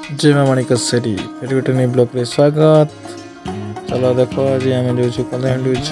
जय मां माणिकेश्वरी फिर गोटे न्यू ब्लॉग रे स्वागत। चलो देखो आज आम जाऊँ कलाहांडी उच्च।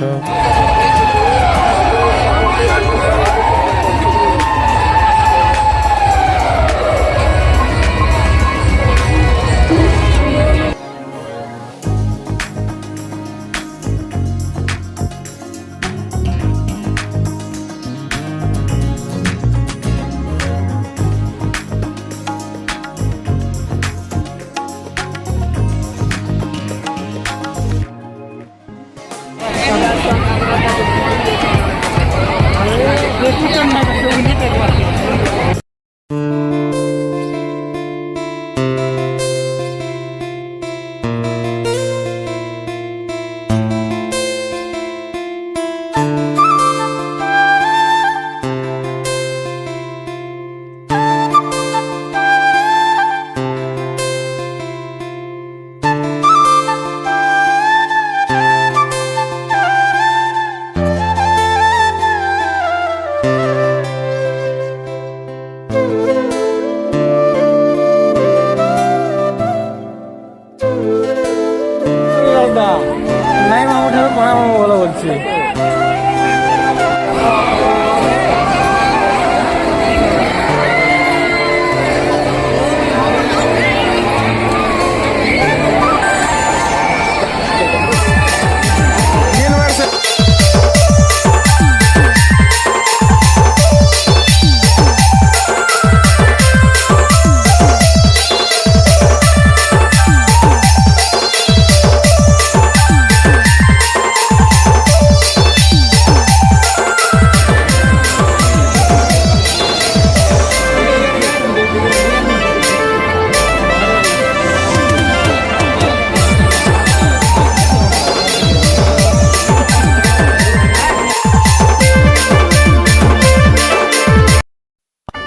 नहीं मामू ठार कणा मामू भल बोलছি।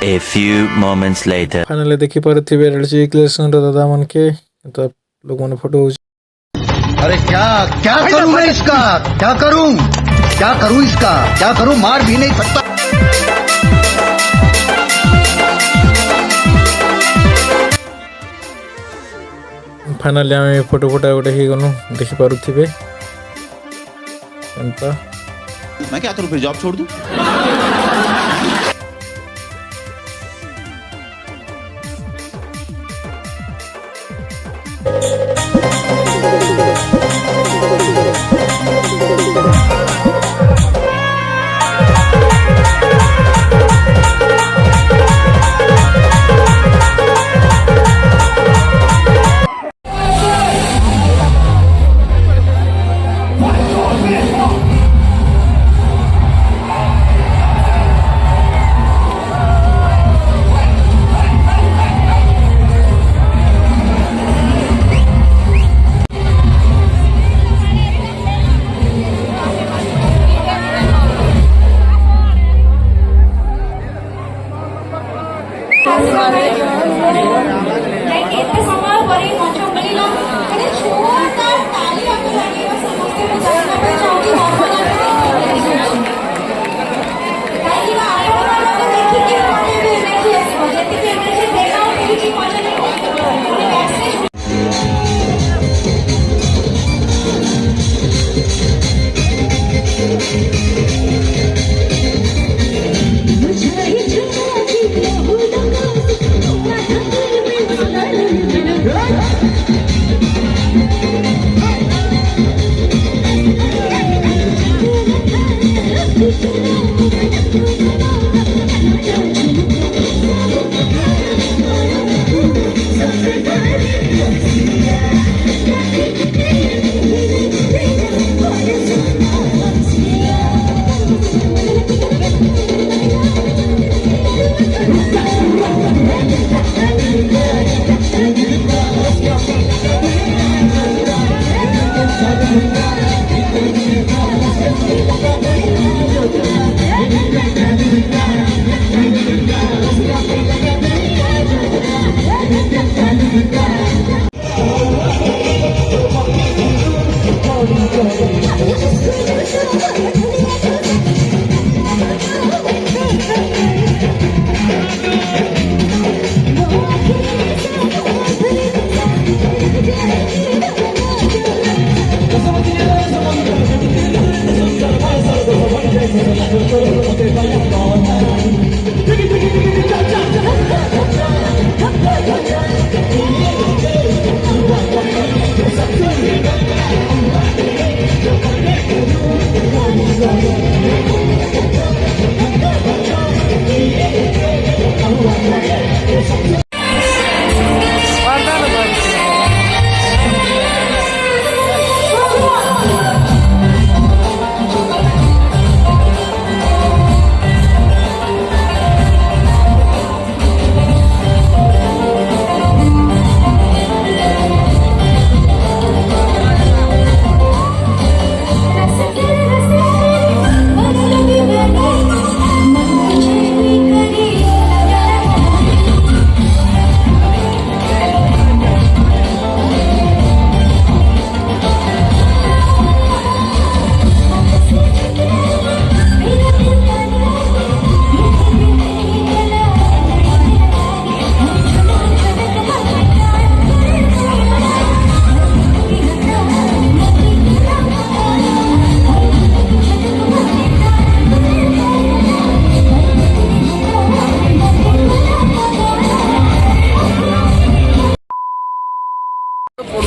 A few moments later. Finally देखि पारथिबे रणजी क्लेसन दादा मन के तो लोग मन फोटो। अरे क्या क्या करूं मैं इसका, क्या करूं इसका, क्या करूं, मार भी नहीं सकता। फाइनली आम फोटो फोटा गोटे ही गनु देखि पारथिबे। मैं क्या करूं, फिर जॉब छोड़ दूं?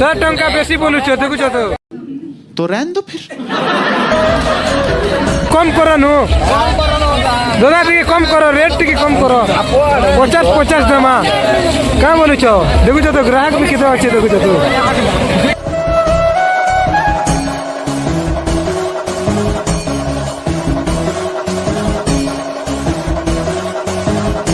100 टंका बेसी बोलुछ देखुछ तो रहन दो फिर। कम करो नु दादा टिके कम करो रेट टिके कम करो 50 देमा का बोलुछ देखुछ तो ग्राहक भी केते अच्छे देखुछ तो